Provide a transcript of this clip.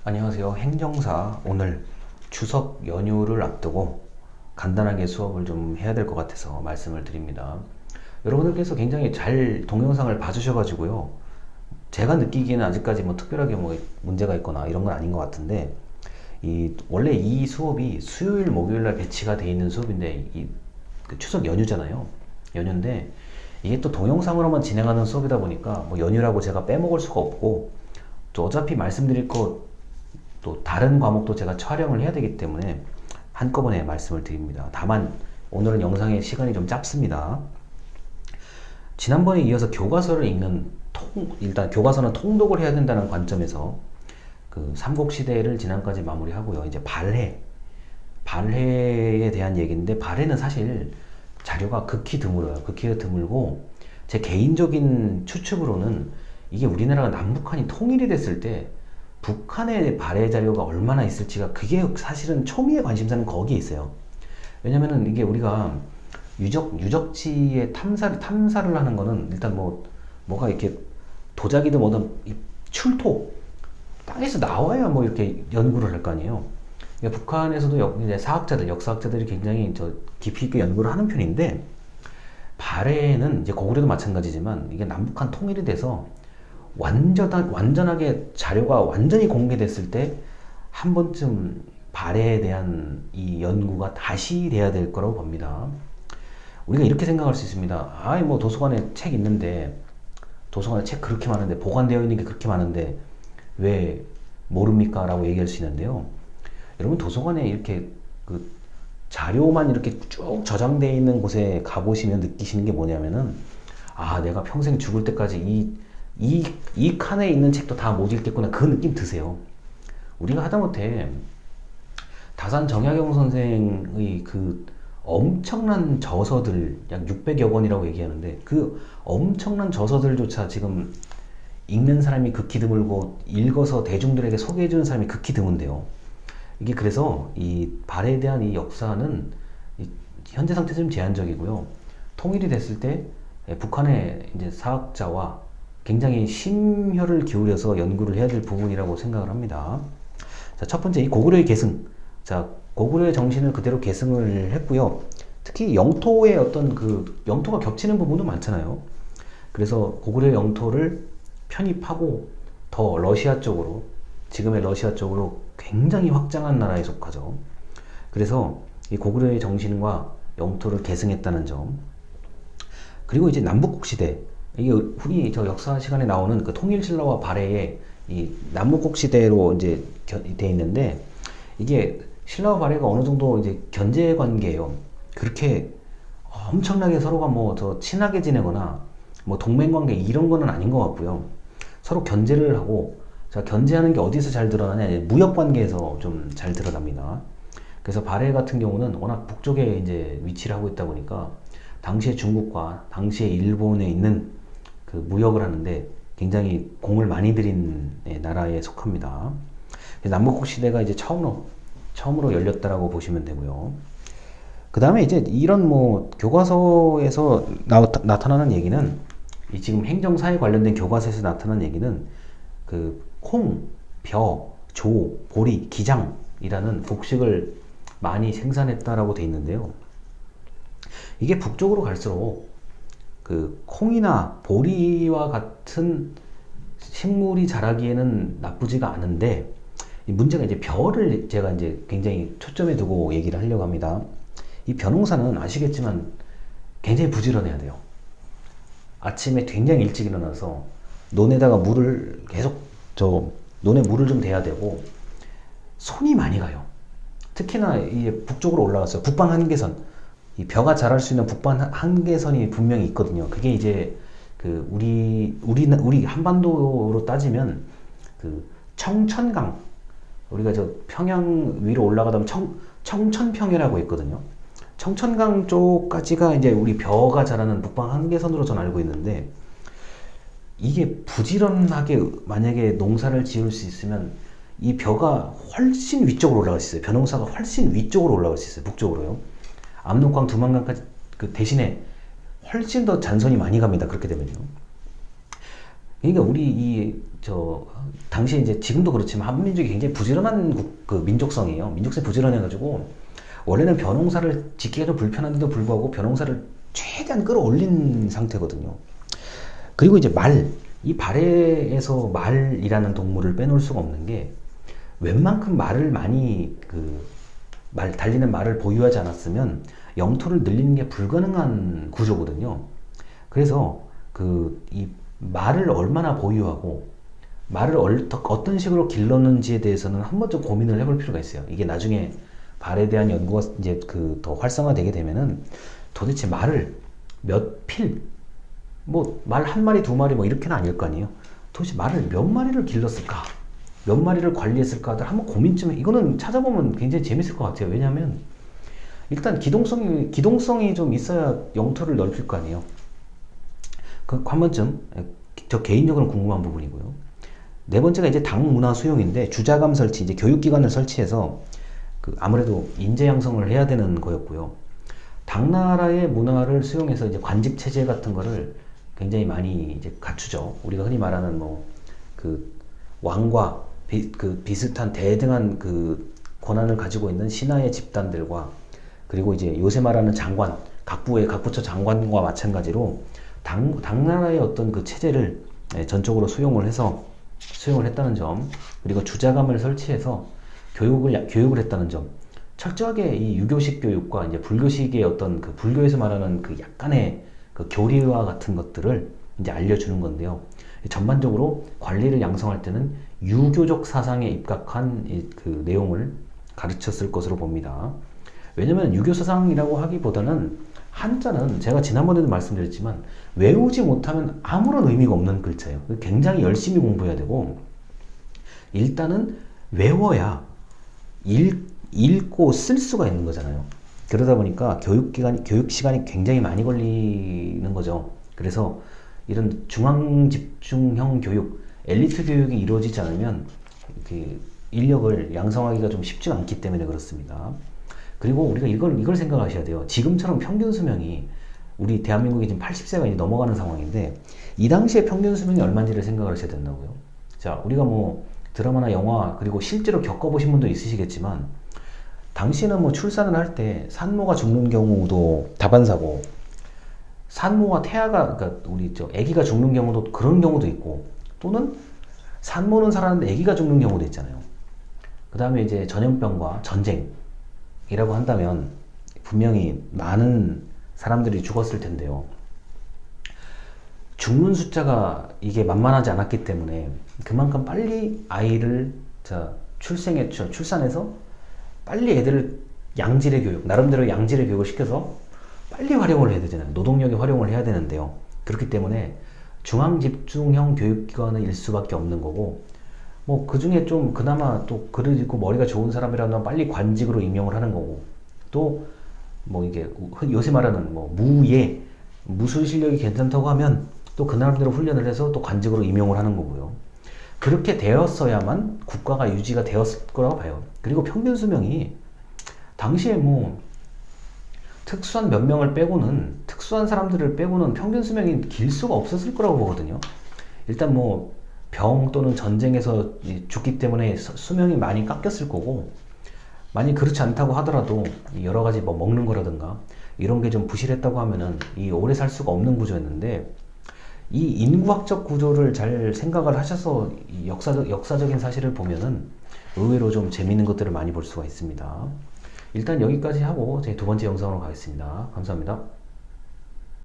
안녕하세요. 행정사 오늘 추석 연휴를 앞두고 간단하게 수업을 좀 해야 될 것 같아서 말씀을 드립니다. 여러분들께서 굉장히 잘 동영상을 봐주셔가지고요. 제가 느끼기에는 아직까지 뭐 특별하게 뭐 문제가 있거나 이런 건 아닌 것 같은데 원래 이 수업이 수요일 목요일 날 배치가 돼 있는 수업인데 그 추석 연휴잖아요. 연휴인데 이게 또 동영상으로만 진행하는 수업이다 보니까 뭐 연휴라고 제가 빼먹을 수가 없고 또 어차피 말씀드릴 거 또 다른 과목도 제가 촬영을 해야 되기 때문에 한꺼번에 말씀을 드립니다. 다만 오늘은 영상의 시간이 좀 짧습니다. 지난번에 이어서 교과서를 읽는 일단 교과서는 통독을 해야 된다는 관점에서 그 삼국시대를 지난까지 마무리하고요. 이제 발해에 대한 얘기인데, 발해는 사실 자료가 극히 드물어요. 극히 드물고 제 개인적인 추측으로는 이게 우리나라가 남북한이 통일이 됐을 때 북한의 발해 자료가 얼마나 있을지가, 그게 사실은 초미의 관심사는 거기에 있어요. 왜냐면은 이게 우리가 유적지의 탐사를 하는 거는 일단 뭐가 이렇게 도자기든 뭐든 출토, 땅에서 나와야 뭐 이렇게 연구를 할 거 아니에요. 그러니까 북한에서도 이제 역사학자들이 굉장히 깊이 있게 연구를 하는 편인데, 발해는 이제 고구려도 마찬가지지만 이게 남북한 통일이 돼서 완전하게 자료가 완전히 공개됐을 때 한 번쯤 발해에 대한 이 연구가 다시 돼야 될 거라고 봅니다. 우리가 이렇게 생각할 수 있습니다. 아이 뭐 도서관에 책 있는데, 도서관에 책 그렇게 많은데, 보관되어 있는 게 그렇게 많은데 왜 모릅니까? 라고 얘기할 수 있는데요. 여러분, 도서관에 이렇게 그 자료만 이렇게 쭉 저장되어 있는 곳에 가보시면 느끼시는 게 뭐냐면은, 아, 내가 평생 죽을 때까지 이 칸에 있는 책도 다 못 읽겠구나, 그 느낌 드세요. 우리가 하다못해 다산 정약용 선생의 그 엄청난 저서들, 약 600여 권이라고 얘기하는데, 그 엄청난 저서들조차 지금 읽는 사람이 극히 드물고 읽어서 대중들에게 소개해주는 사람이 극히 드문데요. 이게 그래서 이 발해에 대한 이 역사는 현재 상태 좀 제한적이고요. 통일이 됐을 때 북한의 이제 사학자와 굉장히 심혈을 기울여서 연구를 해야 될 부분이라고 생각을 합니다. 자, 첫 번째, 이 고구려의 계승. 자, 고구려의 정신을 그대로 계승을 했고요. 특히 영토의 어떤 영토가 겹치는 부분도 많잖아요. 그래서 고구려의 영토를 편입하고 더 러시아 쪽으로, 지금의 러시아 쪽으로 굉장히 확장한 나라에 속하죠. 그래서 이 고구려의 정신과 영토를 계승했다는 점. 그리고 이제 남북국 시대, 이게 흔히 저 역사 시간에 나오는 그 통일신라와 발해의 이 남북국 시대로 이제 돼 있는데, 이게 신라와 발해가 어느 정도 이제 견제 관계예요. 그렇게 엄청나게 서로가 친하게 지내거나 뭐 동맹 관계 이런 거는 아닌 것 같고요. 서로 견제를 하고, 자, 견제하는 게 어디서 잘 드러나냐? 무역 관계에서 좀 잘 드러납니다. 그래서 발해 같은 경우는 워낙 북쪽에 이제 위치를 하고 있다 보니까 당시의 중국과 당시의 일본에 있는 그 무역을 하는데 굉장히 공을 많이 들인 나라에 속합니다. 남북국 시대가 이제 처음으로 열렸다라고 보시면 되고요. 그 다음에 이제 이런 교과서에서 나타나는 얘기는, 이 지금 행정사에 관련된 교과서에서 나타나는 얘기는 그 콩, 벼, 조, 보리, 기장이라는 곡식을 많이 생산했다라고 돼 있는데요. 이게 북쪽으로 갈수록 그 콩이나 보리와 같은 식물이 자라기에는 나쁘지가 않은데, 이 문제가 이제 벼를 제가 이제 굉장히 초점에 두고 얘기를 하려고 합니다. 이 벼농사는 아시겠지만 굉장히 부지런해야 돼요. 아침에 굉장히 일찍 일어나서 논에다가 물을 계속 논에 물을 좀 대야 되고, 손이 많이 가요. 특히나 이제 북쪽으로 올라갔어요. 북방 한계선, 이 벼가 자랄 수 있는 북방 한계선이 분명히 있거든요. 그게 이제 그 우리 한반도로 따지면 그 청천강, 우리가 저 평양 위로 올라가다 보면 청천평이라고 있거든요. 청천강 쪽까지가 이제 우리 벼가 자라는 북방 한계선으로 저는 알고 있는데, 이게 부지런하게 만약에 농사를 지을 수 있으면 이 벼가 훨씬 위쪽으로 올라갈 수 있어요. 벼농사가 훨씬 위쪽으로 올라갈 수 있어요. 북쪽으로요. 압록강, 두만강까지 그 대신에 훨씬 더 잔선이 많이 갑니다. 그렇게 되면요. 그러니까 우리 이 저 당시에 이제 지금도 그렇지만 한민족이 굉장히 부지런한 그 민족성이에요. 민족성이 부지런해가지고 원래는 벼농사를 짓기가 좀 불편한데도 불구하고 벼농사를 최대한 끌어올린 상태거든요. 그리고 이제 이 발해에서 말이라는 동물을 빼놓을 수가 없는 게 웬만큼 말을 많이 달리는 말을 보유하지 않았으면 영토를 늘리는 게 불가능한 구조거든요. 그래서 이 말을 얼마나 보유하고 말을 어떤 식으로 길렀는지에 대해서는 한 번쯤 고민을 해볼 필요가 있어요. 이게 나중에 발에 대한 연구가 이제 더 활성화되게 되면은 도대체 말을 몇 필, 뭐 말 한 마리 두 마리 뭐 이렇게는 아닐 거 아니에요. 도대체 말을 몇 마리를 길렀을까, 몇 마리를 관리했을까 한번 고민 좀 이거는 찾아보면 굉장히 재밌을 것 같아요. 왜냐하면 일단 기동성이 좀 있어야 영토를 넓힐 거 아니에요. 한 번쯤 저 개인적으로 궁금한 부분이고요. 네 번째가 이제 당 문화 수용인데 주자감 설치, 이제 교육기관을 설치해서 아무래도 인재 양성을 해야 되는 거였고요. 당나라의 문화를 수용해서 이제 관직 체제 같은 거를 굉장히 많이 이제 갖추죠. 우리가 흔히 말하는 왕과 비슷한 대등한 권한을 가지고 있는 신하의 집단들과 그리고 이제 요새 말하는 장관, 각부처 장관과 마찬가지로 당나라의 어떤 그 체제를 전적으로 수용을 했다는 점, 그리고 주자감을 설치해서 교육을 했다는 점, 철저하게 이 유교식 교육과 이제 불교식의 어떤 불교에서 말하는 약간의 교리와 같은 것들을 이제 알려주는 건데요. 전반적으로 관리를 양성할 때는 유교적 사상에 입각한 내용을 가르쳤을 것으로 봅니다. 왜냐면 유교 사상이라고 하기보다는 한자는 제가 지난번에도 말씀드렸지만 외우지 못하면 아무런 의미가 없는 글자예요. 굉장히 열심히 공부해야 되고 일단은 외워야 읽고 쓸 수가 있는 거잖아요. 그러다 보니까 교육 시간이 굉장히 많이 걸리는 거죠. 그래서 이런 중앙 집중형 교육, 엘리트 교육이 이루어지지 않으면 인력을 양성하기가 좀 쉽지 않기 때문에 그렇습니다. 그리고 우리가 이걸 생각하셔야 돼요. 지금처럼 평균 수명이 우리 대한민국이 지금 80세가 이제 넘어가는 상황인데 이 당시에 평균 수명이 얼마인지를 생각을 하셔야 된다고요. 자, 우리가 뭐 드라마나 영화 그리고 실제로 겪어보신 분도 있으시겠지만 당시에는 뭐 출산을 할 때 산모가 죽는 경우도 다반사고 산모와 그러니까 우리 아기가 죽는 경우도 그런 경우도 있고 또는 산모는 살았는데 아기가 죽는 경우도 있잖아요. 그 다음에 이제 전염병과 전쟁이라고 한다면 분명히 많은 사람들이 죽었을 텐데요. 죽는 숫자가 이게 만만하지 않았기 때문에 그만큼 빨리 아이를 출산해서 빨리 애들을 양질의 교육, 나름대로 양질의 교육을 시켜서 빨리 활용을 해야 되잖아요. 노동력에 활용을 해야 되는데요. 그렇기 때문에 중앙집중형 교육기관일 수밖에 없는 거고 뭐 그 중에 좀 그나마 또 글을 읽고 머리가 좋은 사람이라면 빨리 관직으로 임용을 하는 거고 또 뭐 이게 요새 말하는 뭐 무술 실력이 괜찮다고 하면 또 그 나름대로 훈련을 해서 또 관직으로 임용을 하는 거고요. 그렇게 되었어야만 국가가 유지가 되었을 거라고 봐요. 그리고 평균 수명이 당시에 뭐 특수한 몇 명을 빼고는 특수한 사람들을 빼고는 평균 수명이 길 수가 없었을 거라고 보거든요. 일단 뭐 병 또는 전쟁에서 죽기 때문에 수명이 많이 깎였을 거고 만약 그렇지 않다고 하더라도 여러 가지 뭐 먹는 거라든가 이런 게 좀 부실했다고 하면은 오래 살 수가 없는 구조였는데 이 인구학적 구조를 잘 생각을 하셔서 역사적인 사실을 보면은 의외로 좀 재밌는 것들을 많이 볼 수가 있습니다. 일단 여기까지 하고 제 두 번째 영상으로 가겠습니다. 감사합니다.